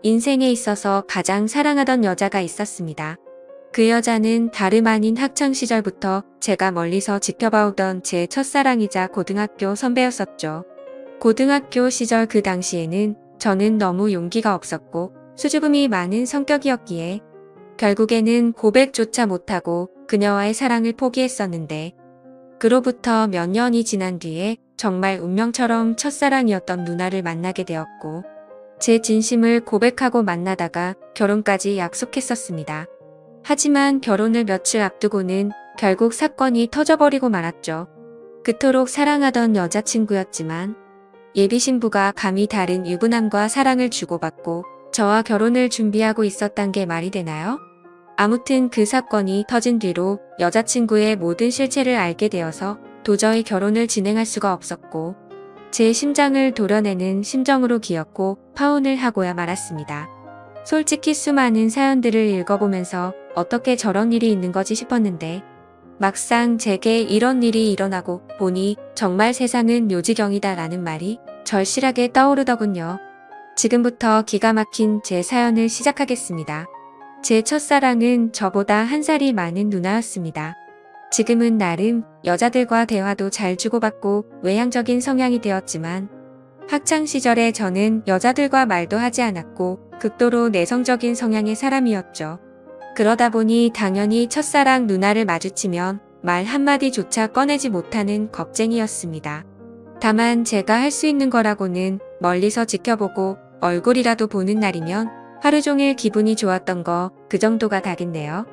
인생에 있어서 가장 사랑하던 여자가 있었습니다. 그 여자는 다름 아닌 학창시절부터 제가 멀리서 지켜봐오던 제 첫사랑이자 고등학교 선배였었죠. 고등학교 시절 그 당시에는 저는 너무 용기가 없었고 수줍음이 많은 성격이었기에 결국에는 고백조차 못하고 그녀와의 사랑을 포기했었는데, 그로부터 몇 년이 지난 뒤에 정말 운명처럼 첫사랑이었던 누나를 만나게 되었고 제 진심을 고백하고 만나다가 결혼까지 약속했었습니다. 하지만 결혼을 며칠 앞두고는 결국 사건이 터져버리고 말았죠. 그토록 사랑하던 여자친구였지만 예비신부가 감히 다른 유부남과 사랑을 주고받고 저와 결혼을 준비하고 있었단 게 말이 되나요? 아무튼 그 사건이 터진 뒤로 여자친구의 모든 실체를 알게 되어서 도저히 결혼을 진행할 수가 없었고 제 심장을 도려내는 심정으로 기었고 파혼을 하고야 말았습니다. 솔직히 수많은 사연들을 읽어보면서 어떻게 저런 일이 있는 거지 싶었는데 막상 제게 이런 일이 일어나고 보니 정말 세상은 묘지경이다 라는 말이 절실하게 떠오르더군요. 지금부터 기가 막힌 제 사연을 시작하겠습니다. 제 첫사랑은 저보다 한 살이 많은 누나였습니다. 지금은 나름 여자들과 대화도 잘 주고받고 외향적인 성향이 되었지만 학창시절에 저는 여자들과 말도 하지 않았고 극도로 내성적인 성향의 사람이었죠. 그러다 보니 당연히 첫사랑 누나를 마주치면 말 한마디조차 꺼내지 못하는 겁쟁이였습니다. 다만 제가 할 수 있는 거라고는 멀리서 지켜보고 얼굴이라도 보는 날이면 하루 종일 기분이 좋았던 거 그 정도가 다겠네요.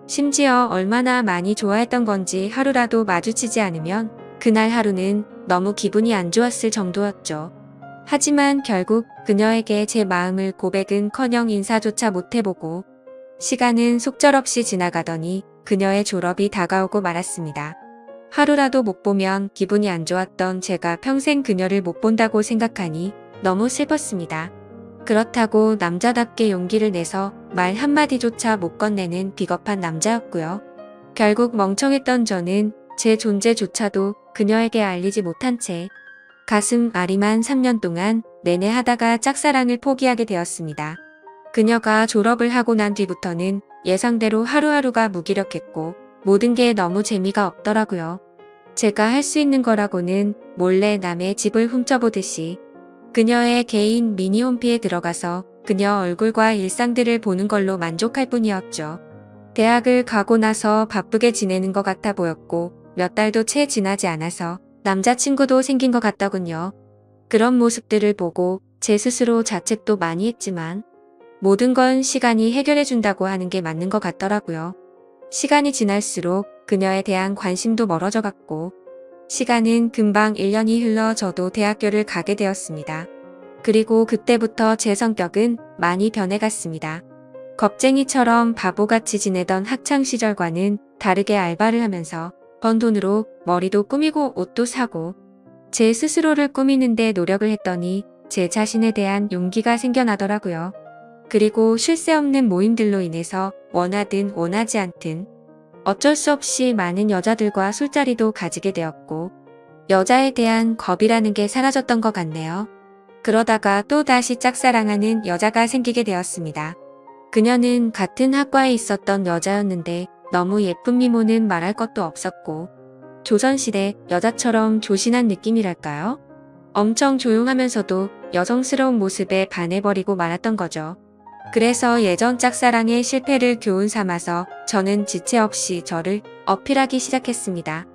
심지어 얼마나 많이 좋아했던 건지 하루라도 마주치지 않으면 그날 하루는 너무 기분이 안 좋았을 정도였죠. 하지만 결국 그녀에게 제 마음을 고백은커녕 인사조차 못해보고 시간은 속절없이 지나가더니 그녀의 졸업이 다가오고 말았습니다. 하루라도 못 보면 기분이 안 좋았던 제가 평생 그녀를 못 본다고 생각하니 너무 슬펐습니다. 그렇다고 남자답게 용기를 내서 말 한마디조차 못 건네는 비겁한 남자였고요. 결국 멍청했던 저는 제 존재조차도 그녀에게 알리지 못한 채 가슴 아리만 3년 동안 내내 하다가 짝사랑을 포기하게 되었습니다. 그녀가 졸업을 하고 난 뒤부터는 예상대로 하루하루가 무기력했고 모든 게 너무 재미가 없더라고요. 제가 할 수 있는 거라고는 몰래 남의 집을 훔쳐보듯이 그녀의 개인 미니홈피에 들어가서 그녀 얼굴과 일상들을 보는 걸로 만족할 뿐이었죠. 대학을 가고 나서 바쁘게 지내는 것 같아 보였고 몇 달도 채 지나지 않아서 남자친구도 생긴 것 같더군요. 그런 모습들을 보고 제 스스로 자책도 많이 했지만 모든 건 시간이 해결해준다고 하는 게 맞는 것 같더라고요. 시간이 지날수록 그녀에 대한 관심도 멀어져 갔고 시간은 금방 1년이 흘러 저도 대학교를 가게 되었습니다. 그리고 그때부터 제 성격은 많이 변해갔습니다. 겁쟁이처럼 바보같이 지내던 학창시절과는 다르게 알바를 하면서 번 돈으로 머리도 꾸미고 옷도 사고 제 스스로를 꾸미는데 노력을 했더니 제 자신에 대한 용기가 생겨나더라고요. 그리고 쉴 새 없는 모임들로 인해서 원하든 원하지 않든 어쩔 수 없이 많은 여자들과 술자리도 가지게 되었고 여자에 대한 겁이라는 게 사라졌던 것 같네요. 그러다가 또 다시 짝사랑하는 여자가 생기게 되었습니다. 그녀는 같은 학과에 있었던 여자였는데 너무 예쁜 미모는 말할 것도 없었고 조선시대 여자처럼 조신한 느낌이랄까요? 엄청 조용하면서도 여성스러운 모습에 반해버리고 말았던 거죠. 그래서 예전 짝사랑의 실패를 교훈 삼아서 저는 지체 없이 저를 어필하기 시작했습니다.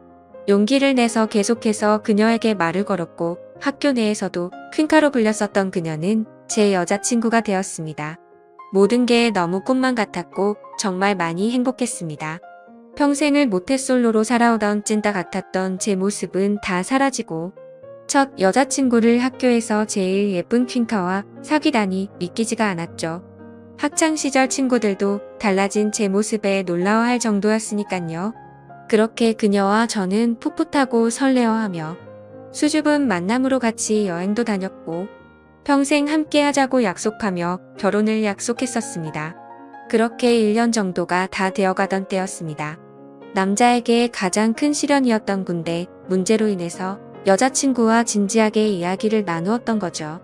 용기를 내서 계속해서 그녀에게 말을 걸었고 학교 내에서도 퀸카로 불렸었던 그녀는 제 여자친구가 되었습니다. 모든 게 너무 꿈만 같았고 정말 많이 행복했습니다. 평생을 모태솔로로 살아오던 찐따 같았던 제 모습은 다 사라지고 첫 여자친구를 학교에서 제일 예쁜 퀸카와 사귀다니 믿기지가 않았죠. 학창시절 친구들도 달라진 제 모습에 놀라워할 정도였으니깐요. 그렇게 그녀와 저는 풋풋하고 설레어하며 수줍은 만남으로 같이 여행도 다녔고 평생 함께 하자고 약속하며 결혼을 약속했었습니다. 그렇게 1년 정도가 다 되어가던 때였습니다. 남자에게 가장 큰 시련이었던 군대 문제로 인해서 여자친구와 진지하게 이야기를 나누었던 거죠.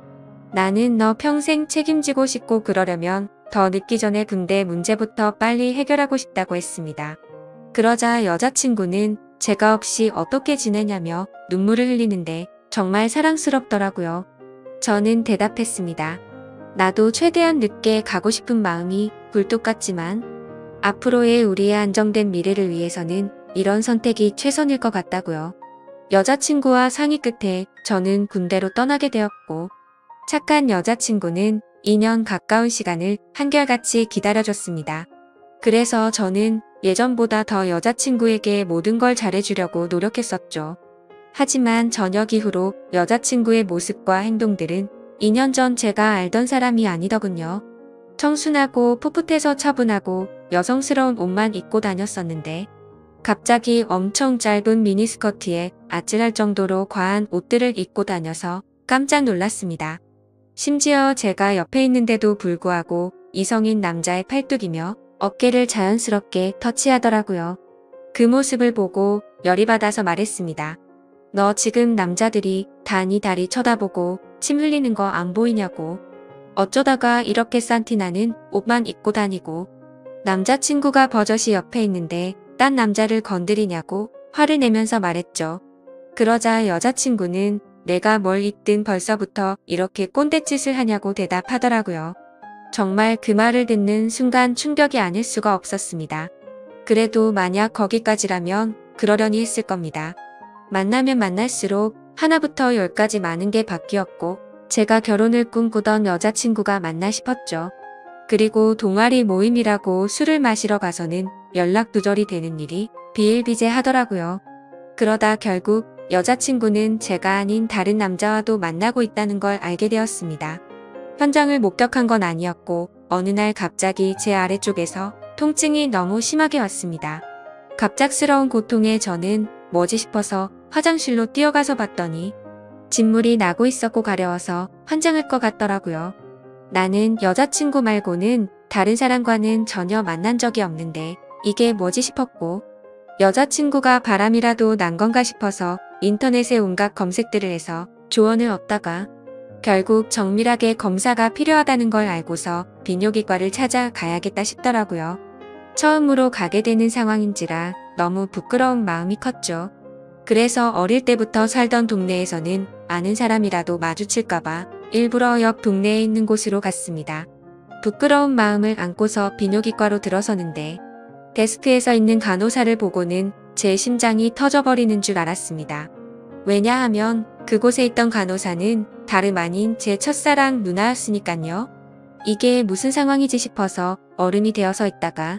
나는 너 평생 책임지고 싶고 그러려면 더 늦기 전에 군대 문제부터 빨리 해결하고 싶다고 했습니다. 그러자 여자친구는 제가 없이 어떻게 지내냐며 눈물을 흘리는데 정말 사랑스럽더라고요. 저는 대답했습니다. 나도 최대한 늦게 가고 싶은 마음이 굴뚝 같지만 앞으로의 우리의 안정된 미래를 위해서는 이런 선택이 최선일 것 같다고요. 여자친구와 상의 끝에 저는 군대로 떠나게 되었고 착한 여자친구는 2년 가까운 시간을 한결같이 기다려줬습니다. 그래서 저는 예전보다 더 여자친구에게 모든 걸 잘해주려고 노력했었죠. 하지만 저녁 이후로 여자친구의 모습과 행동들은 2년 전 제가 알던 사람이 아니더군요. 청순하고 풋풋해서 차분하고 여성스러운 옷만 입고 다녔었는데 갑자기 엄청 짧은 미니스커트에 아찔할 정도로 과한 옷들을 입고 다녀서 깜짝 놀랐습니다. 심지어 제가 옆에 있는데도 불구하고 이성인 남자의 팔뚝이며 어깨를 자연스럽게 터치하더라고요. 그 모습을 보고 열이 받아서 말했습니다. 너 지금 남자들이 다 네 다리 쳐다보고 침 흘리는 거 안 보이냐고. 어쩌다가 이렇게 싼 티나는 옷만 입고 다니고. 남자친구가 버젓이 옆에 있는데 딴 남자를 건드리냐고 화를 내면서 말했죠. 그러자 여자친구는 내가 뭘 입든 벌써부터 이렇게 꼰대짓을 하냐고 대답하더라고요. 정말 그 말을 듣는 순간 충격이 아닐 수가 없었습니다. 그래도 만약 거기까지라면 그러려니 했을 겁니다. 만나면 만날수록 하나부터 10까지 많은 게 바뀌었고 제가 결혼을 꿈꾸던 여자친구가 맞나 싶었죠. 그리고 동아리 모임이라고 술을 마시러 가서는 연락 두절이 되는 일이 비일비재하더라고요. 그러다 결국 여자친구는 제가 아닌 다른 남자와도 만나고 있다는 걸 알게 되었습니다. 현장을 목격한 건 아니었고 어느 날 갑자기 제 아래쪽에서 통증이 너무 심하게 왔습니다. 갑작스러운 고통에 저는 뭐지 싶어서 화장실로 뛰어가서 봤더니 진물이 나고 있었고 가려워서 환장할 것 같더라고요. 나는 여자친구 말고는 다른 사람과는 전혀 만난 적이 없는데 이게 뭐지 싶었고 여자친구가 바람이라도 난 건가 싶어서 인터넷에 온갖 검색들을 해서 조언을 얻다가 결국 정밀하게 검사가 필요하다는 걸 알고서 비뇨기과를 찾아가야겠다 싶더라고요. 처음으로 가게 되는 상황인지라 너무 부끄러운 마음이 컸죠. 그래서 어릴 때부터 살던 동네에서는 아는 사람이라도 마주칠까봐 일부러 옆 동네에 있는 곳으로 갔습니다. 부끄러운 마음을 안고서 비뇨기과로 들어서는데 데스크에서 있는 간호사를 보고는 제 심장이 터져버리는 줄 알았습니다. 왜냐하면 그곳에 있던 간호사는 다름 아닌 제 첫사랑 누나였으니깐요. 이게 무슨 상황이지 싶어서 얼음이 되어서 있다가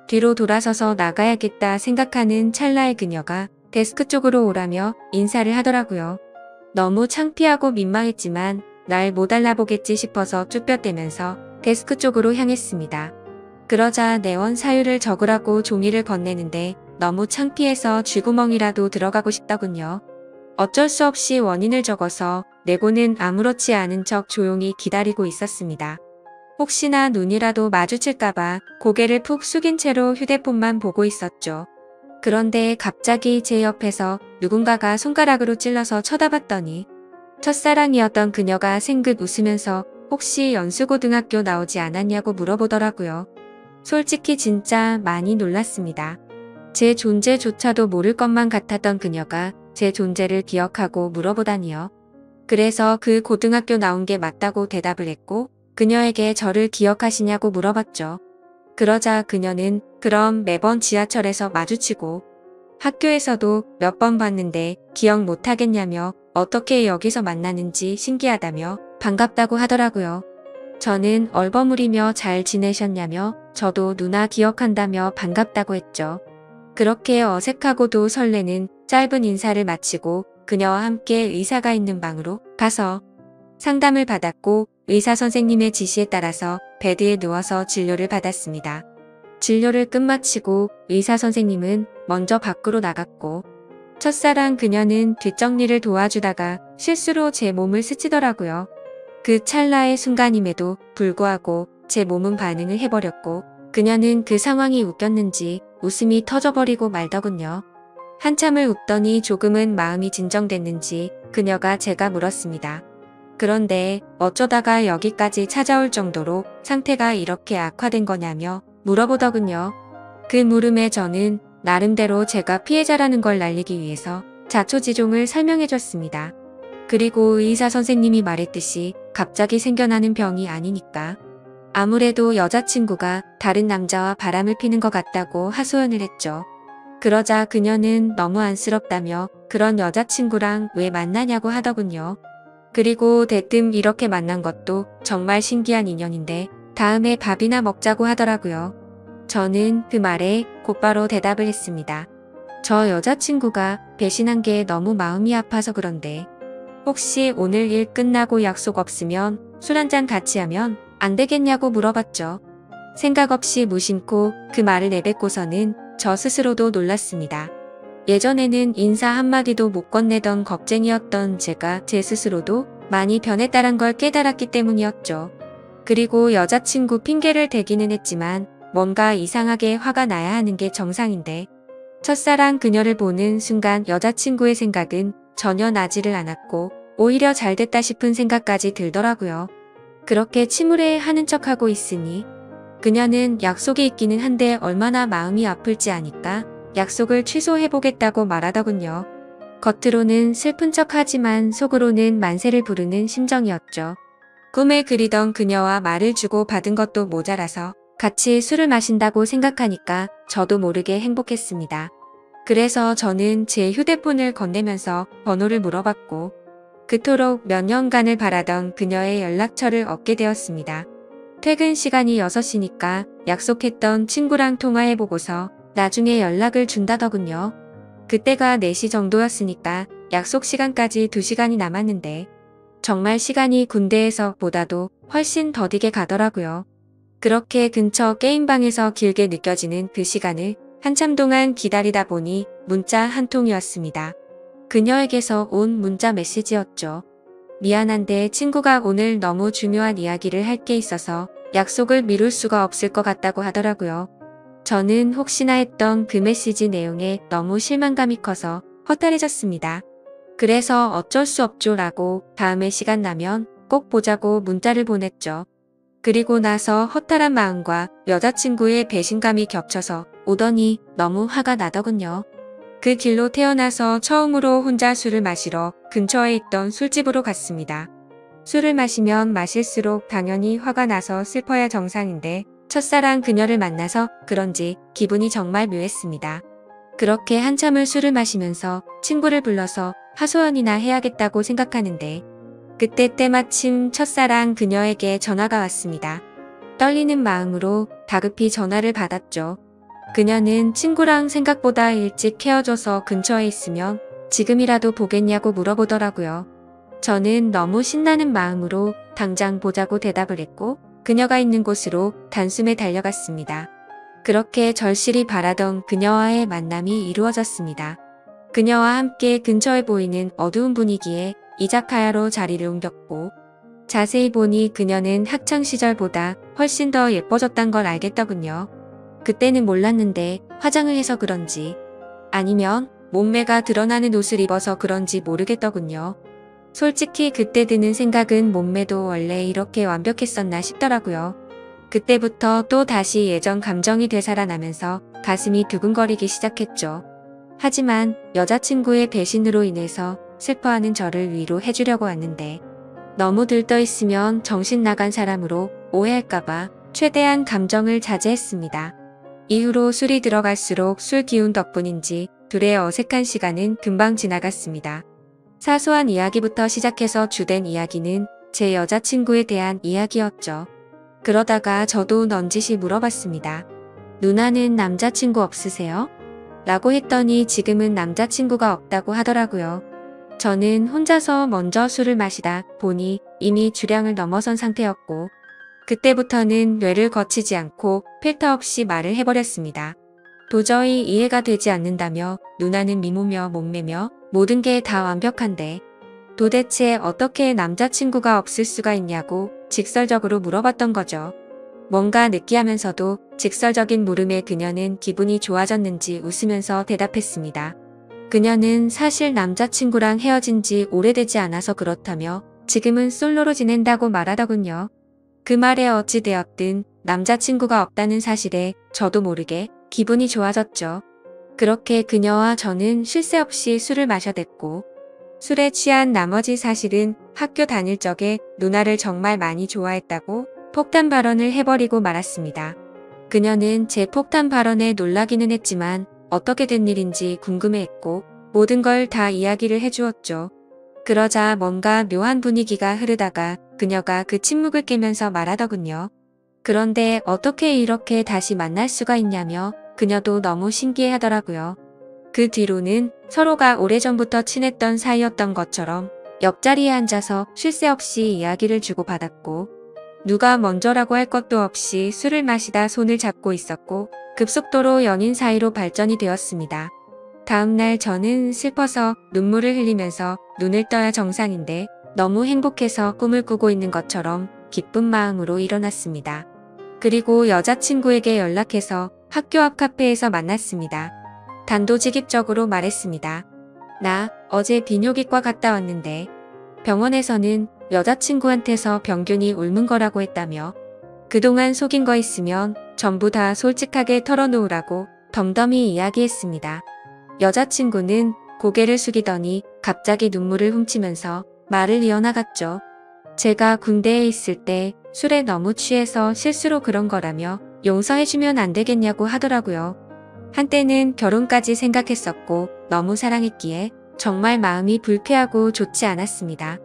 뒤로 돌아서서 나가야겠다 생각하는 찰나의 그녀가 데스크 쪽으로 오라며 인사를 하더라고요. 너무 창피하고 민망했지만 날 못 알아보겠지 싶어서 쭈뼛대면서 데스크 쪽으로 향했습니다. 그러자 내원 사유를 적으라고 종이를 건네는데 너무 창피해서 쥐구멍이라도 들어가고 싶더군요. 어쩔 수 없이 원인을 적어서 내고는 아무렇지 않은 척 조용히 기다리고 있었습니다. 혹시나 눈이라도 마주칠까봐 고개를 푹 숙인 채로 휴대폰만 보고 있었죠. 그런데 갑자기 제 옆에서 누군가가 손가락으로 찔러서 쳐다봤더니 첫사랑이었던 그녀가 생긋 웃으면서 혹시 연수고등학교 나오지 않았냐고 물어보더라고요. 솔직히 진짜 많이 놀랐습니다. 제 존재조차도 모를 것만 같았던 그녀가 제 존재를 기억하고 물어보다니요. 그래서 그 고등학교 나온 게 맞다고 대답을 했고 그녀에게 저를 기억하시냐고 물어봤죠. 그러자 그녀는 그럼 매번 지하철에서 마주치고 학교에서도 몇 번 봤는데 기억 못하겠냐며 어떻게 여기서 만나는지 신기하다며 반갑다고 하더라고요. 저는 얼버무리며 잘 지내셨냐며 저도 누나 기억한다며 반갑다고 했죠. 그렇게 어색하고도 설레는 짧은 인사를 마치고 그녀와 함께 의사가 있는 방으로 가서 상담을 받았고 의사 선생님의 지시에 따라서 베드에 누워서 진료를 받았습니다. 진료를 끝마치고 의사 선생님은 먼저 밖으로 나갔고 첫사랑 그녀는 뒷정리를 도와주다가 실수로 제 몸을 스치더라고요. 그 찰나의 순간임에도 불구하고 제 몸은 반응을 해버렸고 그녀는 그 상황이 웃겼는지 웃음이 터져버리고 말더군요. 한참을 웃더니 조금은 마음이 진정됐는지 그녀가 제가 물었습니다. 그런데 어쩌다가 여기까지 찾아올 정도로 상태가 이렇게 악화된 거냐며 물어보더군요. 그 물음에 저는 나름대로 제가 피해자라는 걸 날리기 위해서 자초지종을 설명해줬습니다. 그리고 의사 선생님이 말했듯이 갑자기 생겨나는 병이 아니니까 아무래도 여자친구가 다른 남자와 바람을 피는 것 같다고 하소연을 했죠. 그러자 그녀는 너무 안쓰럽다며 그런 여자친구랑 왜 만나냐고 하더군요. 그리고 대뜸 이렇게 만난 것도 정말 신기한 인연인데 다음에 밥이나 먹자고 하더라고요. 저는 그 말에 곧바로 대답을 했습니다. 저 여자친구가 배신한 게 너무 마음이 아파서 그런데 혹시 오늘 일 끝나고 약속 없으면 술 한잔 같이 하면 안 되겠냐고 물어봤죠. 생각 없이 무심코 그 말을 내뱉고서는 저 스스로도 놀랐습니다. 예전에는 인사 한마디도 못 건네던 겁쟁이였던 제가 제 스스로도 많이 변했다는 걸 깨달았기 때문이었죠. 그리고 여자친구 핑계를 대기는 했지만 뭔가 이상하게 화가 나야 하는 게 정상인데 첫사랑 그녀를 보는 순간 여자친구의 생각은 전혀 나지를 않았고 오히려 잘됐다 싶은 생각까지 들더라고요. 그렇게 침울해 하는 척하고 있으니 그녀는 약속이 있기는 한데 얼마나 마음이 아플지 아니까 약속을 취소해보겠다고 말하더군요. 겉으로는 슬픈 척하지만 속으로는 만세를 부르는 심정이었죠. 꿈에 그리던 그녀와 말을 주고 받은 것도 모자라서 같이 술을 마신다고 생각하니까 저도 모르게 행복했습니다. 그래서 저는 제 휴대폰을 건네면서 번호를 물어봤고 그토록 몇 년간을 바라던 그녀의 연락처를 얻게 되었습니다. 퇴근 시간이 6시니까 약속했던 친구랑 통화해보고서 나중에 연락을 준다더군요. 그때가 4시 정도였으니까 약속 시간까지 2시간이 남았는데 정말 시간이 군대에서 보다도 훨씬 더디게 가더라고요. 그렇게 근처 게임방에서 길게 느껴지는 그 시간을 한참 동안 기다리다 보니 문자 한 통이 왔습니다. 그녀에게서 온 문자 메시지였죠. 미안한데 친구가 오늘 너무 중요한 이야기를 할 게 있어서 약속을 미룰 수가 없을 것 같다고 하더라고요. 저는 혹시나 했던 그 메시지 내용에 너무 실망감이 커서 허탈해졌습니다. 그래서 어쩔 수 없죠 라고 다음에 시간 나면 꼭 보자고 문자를 보냈죠. 그리고 나서 허탈한 마음과 여자친구의 배신감이 겹쳐서 오더니 너무 화가 나더군요. 그 길로 태어나서 처음으로 혼자 술을 마시러 근처에 있던 술집으로 갔습니다. 술을 마시면 마실수록 당연히 화가 나서 슬퍼야 정상인데 첫사랑 그녀를 만나서 그런지 기분이 정말 묘했습니다. 그렇게 한참을 술을 마시면서 친구를 불러서 하소연이나 해야겠다고 생각하는데 그때 때마침 첫사랑 그녀에게 전화가 왔습니다. 떨리는 마음으로 다급히 전화를 받았죠. 그녀는 친구랑 생각보다 일찍 헤어져서 근처에 있으면 지금이라도 보겠냐고 물어보더라고요. 저는 너무 신나는 마음으로 당장 보자고 대답을 했고 그녀가 있는 곳으로 단숨에 달려갔습니다. 그렇게 절실히 바라던 그녀와의 만남이 이루어졌습니다. 그녀와 함께 근처에 보이는 어두운 분위기에 이자카야로 자리를 옮겼고 자세히 보니 그녀는 학창시절보다 훨씬 더 예뻐졌단 걸 알겠더군요. 그때는 몰랐는데 화장을 해서 그런지 아니면 몸매가 드러나는 옷을 입어서 그런지 모르겠더군요. 솔직히 그때 드는 생각은 몸매도 원래 이렇게 완벽했었나 싶더라고요. 그때부터 또 다시 예전 감정이 되살아나면서 가슴이 두근거리기 시작했죠. 하지만 여자친구의 배신으로 인해서 슬퍼하는 저를 위로해주려고 왔는데 너무 들떠있으면 정신 나간 사람으로 오해할까봐 최대한 감정을 자제했습니다. 이후로 술이 들어갈수록 술 기운 덕분인지 둘의 어색한 시간은 금방 지나갔습니다. 사소한 이야기부터 시작해서 주된 이야기는 제 여자친구에 대한 이야기였죠. 그러다가 저도 넌지시 물어봤습니다. 누나는 남자친구 없으세요? 라고 했더니 지금은 남자친구가 없다고 하더라고요. 저는 혼자서 먼저 술을 마시다 보니 이미 주량을 넘어선 상태였고 그때부터는 뇌를 거치지 않고 필터 없이 말을 해버렸습니다. 도저히 이해가 되지 않는다며 누나는 미모며 몸매며 모든 게 다 완벽한데 도대체 어떻게 남자친구가 없을 수가 있냐고 직설적으로 물어봤던 거죠. 뭔가 느끼하면서도 직설적인 물음에 그녀는 기분이 좋아졌는지 웃으면서 대답했습니다. 그녀는 사실 남자친구랑 헤어진 지 오래되지 않아서 그렇다며 지금은 솔로로 지낸다고 말하더군요. 그 말에 어찌되었든 남자친구가 없다는 사실에 저도 모르게 기분이 좋아졌죠. 그렇게 그녀와 저는 쉴 새 없이 술을 마셔댔고, 술에 취한 나머지 사실은 학교 다닐 적에 누나를 정말 많이 좋아했다고 폭탄 발언을 해버리고 말았습니다. 그녀는 제 폭탄 발언에 놀라기는 했지만 어떻게 된 일인지 궁금해했고 모든 걸 다 이야기를 해주었죠. 그러자 뭔가 묘한 분위기가 흐르다가 그녀가 그 침묵을 깨면서 말하더군요. 그런데 어떻게 이렇게 다시 만날 수가 있냐며 그녀도 너무 신기해하더라고요. 그 뒤로는 서로가 오래전부터 친했던 사이였던 것처럼 옆자리에 앉아서 쉴 새 없이 이야기를 주고받았고, 누가 먼저라고 할 것도 없이 술을 마시다 손을 잡고 있었고 급속도로 연인 사이로 발전이 되었습니다. 다음날 저는 슬퍼서 눈물을 흘리면서 눈을 떠야 정상인데 너무 행복해서 꿈을 꾸고 있는 것처럼 기쁜 마음으로 일어났습니다. 그리고 여자친구에게 연락해서 학교 앞 카페에서 만났습니다. 단도직입적으로 말했습니다. 나 어제 비뇨기과 갔다 왔는데 병원에서는 여자친구한테서 병균이 옮은 거라고 했다며 그동안 속인 거 있으면 전부 다 솔직하게 털어놓으라고 덤덤히 이야기했습니다. 여자친구는 고개를 숙이더니 갑자기 눈물을 훔치면서 말을 이어나갔죠. 제가 군대에 있을 때 술에 너무 취해서 실수로 그런 거라며 용서해주면 안 되겠냐고 하더라고요. 한때는 결혼까지 생각했었고 너무 사랑했기에 정말 마음이 불쾌하고 좋지 않았습니다.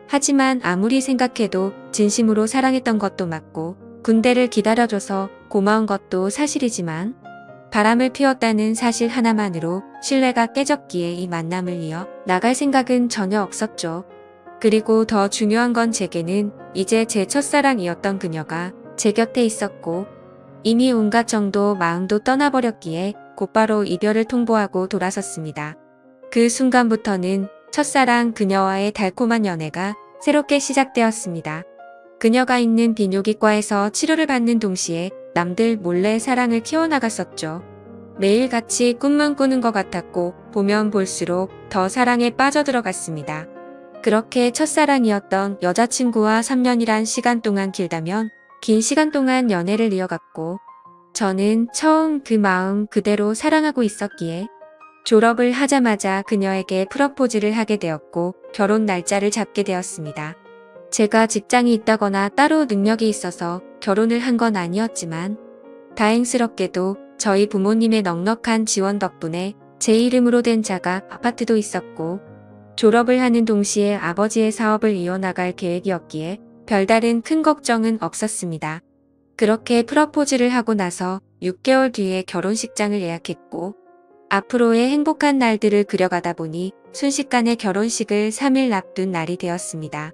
하지만 아무리 생각해도 진심으로 사랑했던 것도 맞고 군대를 기다려줘서 고마운 것도 사실이지만 바람을 피웠다는 사실 하나만으로 신뢰가 깨졌기에 이 만남을 이어 나갈 생각은 전혀 없었죠. 그리고 더 중요한 건 제게는 이제 제 첫사랑이었던 그녀가 제 곁에 있었고 이미 온갖 정도 마음도 떠나버렸기에 곧바로 이별을 통보하고 돌아섰습니다. 그 순간부터는 첫사랑 그녀와의 달콤한 연애가 새롭게 시작되었습니다. 그녀가 있는 비뇨기과에서 치료를 받는 동시에 남들 몰래 사랑을 키워나갔었죠. 매일 같이 꿈만 꾸는 것 같았고 보면 볼수록 더 사랑에 빠져들어갔습니다. 그렇게 첫사랑이었던 여자친구와 3년이란 시간 동안 길다면 긴 시간 동안 연애를 이어갔고 저는 처음 그 마음 그대로 사랑하고 있었기에 졸업을 하자마자 그녀에게 프러포즈를 하게 되었고 결혼 날짜를 잡게 되었습니다. 제가 직장이 있다거나 따로 능력이 있어서 결혼을 한 건 아니었지만 다행스럽게도 저희 부모님의 넉넉한 지원 덕분에 제 이름으로 된 자가 아파트도 있었고 졸업을 하는 동시에 아버지의 사업을 이어나갈 계획이었기에 별다른 큰 걱정은 없었습니다. 그렇게 프러포즈를 하고 나서 6개월 뒤에 결혼식장을 예약했고 앞으로의 행복한 날들을 그려가다 보니 순식간에 결혼식을 3일 앞둔 날이 되었습니다.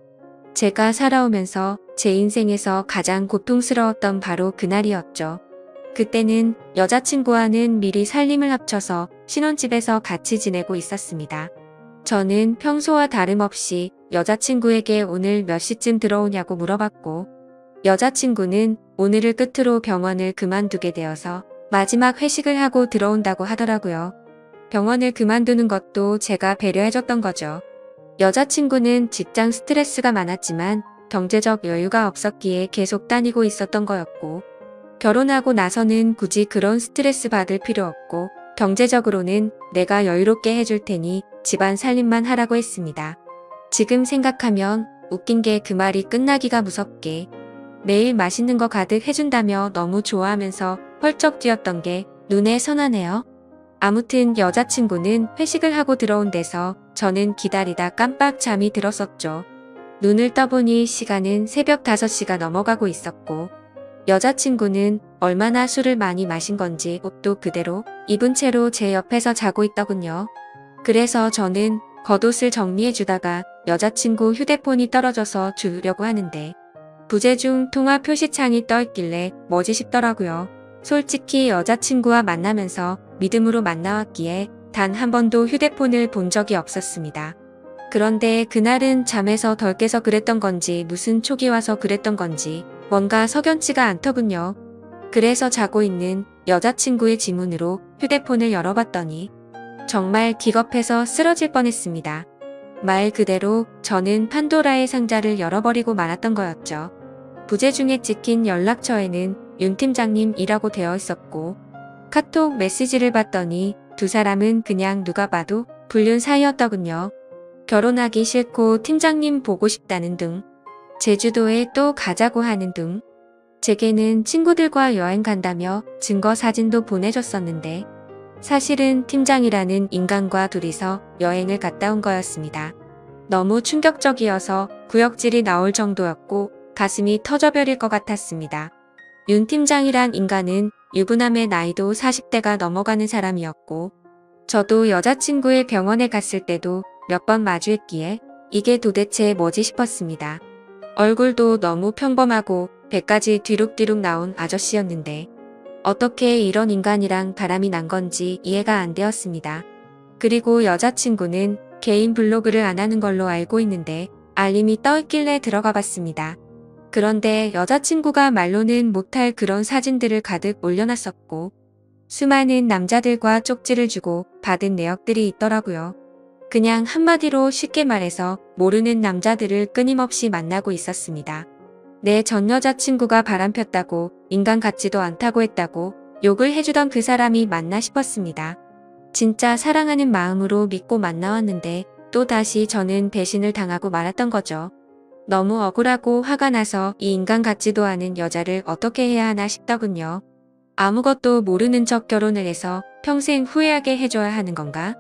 제가 살아오면서 제 인생에서 가장 고통스러웠던 바로 그날이었죠. 그때는 여자친구와는 미리 살림을 합쳐서 신혼집에서 같이 지내고 있었습니다. 저는 평소와 다름없이 여자친구에게 오늘 몇 시쯤 들어오냐고 물어봤고 여자친구는 오늘을 끝으로 병원을 그만두게 되어서 마지막 회식을 하고 들어온다고 하더라고요. 병원을 그만두는 것도 제가 배려해줬던 거죠. 여자친구는 직장 스트레스가 많았지만 경제적 여유가 없었기에 계속 다니고 있었던 거였고 결혼하고 나서는 굳이 그런 스트레스 받을 필요 없고 경제적으로는 내가 여유롭게 해줄 테니 집안 살림만 하라고 했습니다. 지금 생각하면 웃긴 게 그 말이 끝나기가 무섭게 매일 맛있는 거 가득 해준다며 너무 좋아하면서 펄쩍 뛰었던 게 눈에 선하네요. 아무튼 여자친구는 회식을 하고 들어온 데서 저는 기다리다 깜빡 잠이 들었었죠. 눈을 떠보니 시간은 새벽 5시가 넘어가고 있었고 여자친구는 얼마나 술을 많이 마신 건지 옷도 그대로 입은 채로 제 옆에서 자고 있더군요. 그래서 저는 겉옷을 정리해주다가 여자친구 휴대폰이 떨어져서 주려고 하는데 부재중 통화 표시창이 떠있길래 뭐지 싶더라고요. 솔직히 여자친구와 만나면서 믿음으로 만나왔기에 단 한 번도 휴대폰을 본 적이 없었습니다. 그런데 그날은 잠에서 덜 깨서 그랬던 건지 무슨 촉이 와서 그랬던 건지 뭔가 석연치가 않더군요. 그래서 자고 있는 여자친구의 지문으로 휴대폰을 열어봤더니 정말 기겁해서 쓰러질 뻔했습니다. 말 그대로 저는 판도라의 상자를 열어버리고 말았던 거였죠. 부재중에 찍힌 연락처에는 윤 팀장님이라고 되어 있었고 카톡 메시지를 봤더니 두 사람은 그냥 누가 봐도 불륜 사이였더군요. 결혼하기 싫고 팀장님 보고 싶다는 등 제주도에 또 가자고 하는 등 제게는 친구들과 여행 간다며 증거 사진도 보내줬었는데 사실은 팀장이라는 인간과 둘이서 여행을 갔다 온 거였습니다. 너무 충격적이어서 구역질이 나올 정도였고 가슴이 터져버릴 것 같았습니다. 윤 팀장이란 인간은 유부남의 나이도 40대가 넘어가는 사람이었고 저도 여자친구의 병원에 갔을 때도 몇 번 마주했기에 이게 도대체 뭐지 싶었습니다. 얼굴도 너무 평범하고 배까지 뒤룩뒤룩 나온 아저씨였는데 어떻게 이런 인간이랑 바람이 난 건지 이해가 안 되었습니다. 그리고 여자친구는 개인 블로그를 안 하는 걸로 알고 있는데 알림이 떠있길래 들어가 봤습니다. 그런데 여자친구가 말로는 못할 그런 사진들을 가득 올려놨었고 수많은 남자들과 쪽지를 주고 받은 내역들이 있더라고요. 그냥 한마디로 쉽게 말해서 모르는 남자들을 끊임없이 만나고 있었습니다. 내 전 여자친구가 바람폈다고 인간 같지도 않다고 했다고 욕을 해주던 그 사람이 맞나 싶었습니다. 진짜 사랑하는 마음으로 믿고 만나왔는데 또다시 저는 배신을 당하고 말았던 거죠. 너무 억울하고 화가 나서 이 인간 같지도 않은 여자를 어떻게 해야 하나 싶더군요. 아무것도 모르는 척 결혼을 해서 평생 후회하게 해줘야 하는 건가?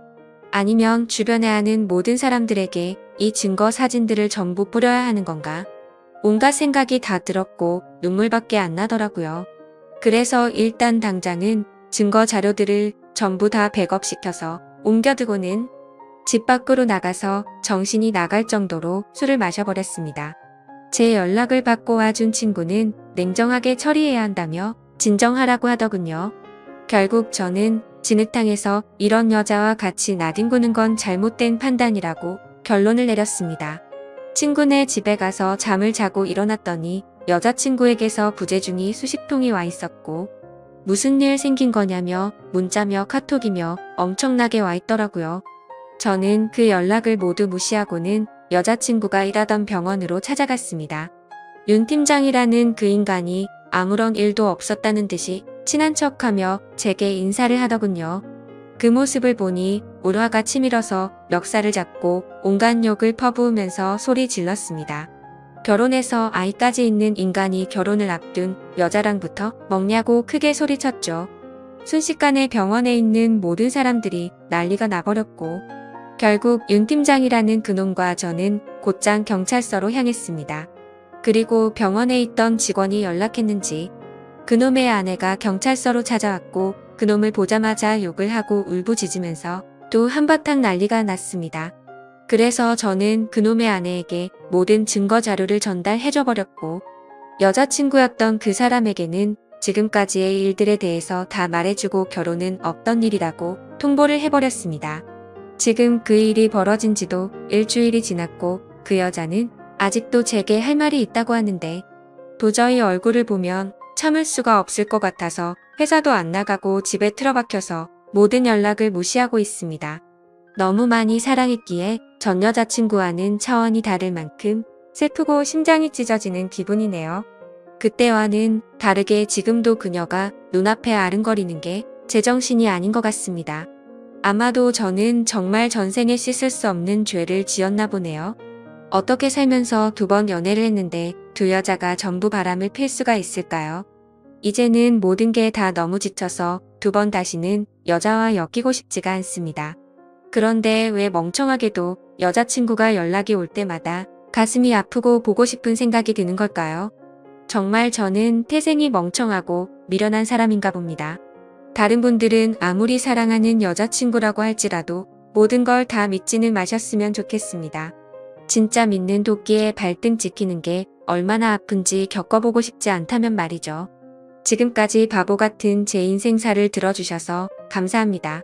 아니면 주변에 아는 모든 사람들에게 이 증거 사진들을 전부 뿌려야 하는 건가? 온갖 생각이 다 들었고 눈물밖에 안 나더라고요. 그래서 일단 당장은 증거 자료들을 전부 다 백업시켜서 옮겨두고는 집 밖으로 나가서 정신이 나갈 정도로 술을 마셔버렸습니다. 제 연락을 받고 와준 친구는 냉정하게 처리해야 한다며 진정하라고 하더군요. 결국 저는 진흙탕에서 이런 여자와 같이 나뒹구는 건 잘못된 판단이라고 결론을 내렸습니다. 친구네 집에 가서 잠을 자고 일어났더니 여자친구에게서 부재중이 수십 통이 와 있었고 무슨 일 생긴 거냐며 문자며 카톡이며 엄청나게 와 있더라고요. 저는 그 연락을 모두 무시하고는 여자친구가 일하던 병원으로 찾아갔습니다. 윤 팀장이라는 그 인간이 아무런 일도 없었다는 듯이 친한 척하며 제게 인사를 하더군요. 그 모습을 보니 울화가 치밀어서 멱살을 잡고 온갖 욕을 퍼부으면서 소리 질렀습니다. 결혼해서 아이까지 있는 인간이 결혼을 앞둔 여자랑부터 먹냐고 크게 소리쳤죠. 순식간에 병원에 있는 모든 사람들이 난리가 나버렸고 결국 윤 팀장이라는 그놈과 저는 곧장 경찰서로 향했습니다. 그리고 병원에 있던 직원이 연락했는지 그놈의 아내가 경찰서로 찾아왔고 그놈을 보자마자 욕을 하고 울부짖으면서 또 한바탕 난리가 났습니다. 그래서 저는 그놈의 아내에게 모든 증거 자료를 전달해줘버렸고 여자친구였던 그 사람에게는 지금까지의 일들에 대해서 다 말해주고 결혼은 없던 일이라고 통보를 해버렸습니다. 지금 그 일이 벌어진 지도 일주일이 지났고 그 여자는 아직도 제게 할 말이 있다고 하는데 도저히 얼굴을 보면 참을 수가 없을 것 같아서 회사도 안 나가고 집에 틀어박혀서 모든 연락을 무시하고 있습니다. 너무 많이 사랑했기에 전 여자친구와는 차원이 다를 만큼 슬프고 심장이 찢어지는 기분이네요. 그때와는 다르게 지금도 그녀가 눈앞에 아른거리는 게 제정신이 아닌 것 같습니다. 아마도 저는 정말 전생에 씻을 수 없는 죄를 지었나 보네요. 어떻게 살면서 2번 연애를 했는데 두 여자가 전부 바람을 필 수가 있을까요? 이제는 모든 게 다 너무 지쳐서 2번 다시는 여자와 엮이고 싶지가 않습니다. 그런데 왜 멍청하게도 여자친구가 연락이 올 때마다 가슴이 아프고 보고 싶은 생각이 드는 걸까요? 정말 저는 태생이 멍청하고 미련한 사람인가 봅니다. 다른 분들은 아무리 사랑하는 여자친구라고 할지라도 모든 걸 다 믿지는 마셨으면 좋겠습니다. 진짜 믿는 도끼에 발등 찍히는 게 얼마나 아픈지 겪어보고 싶지 않다면 말이죠. 지금까지 바보 같은 제 인생사를 들어주셔서 감사합니다.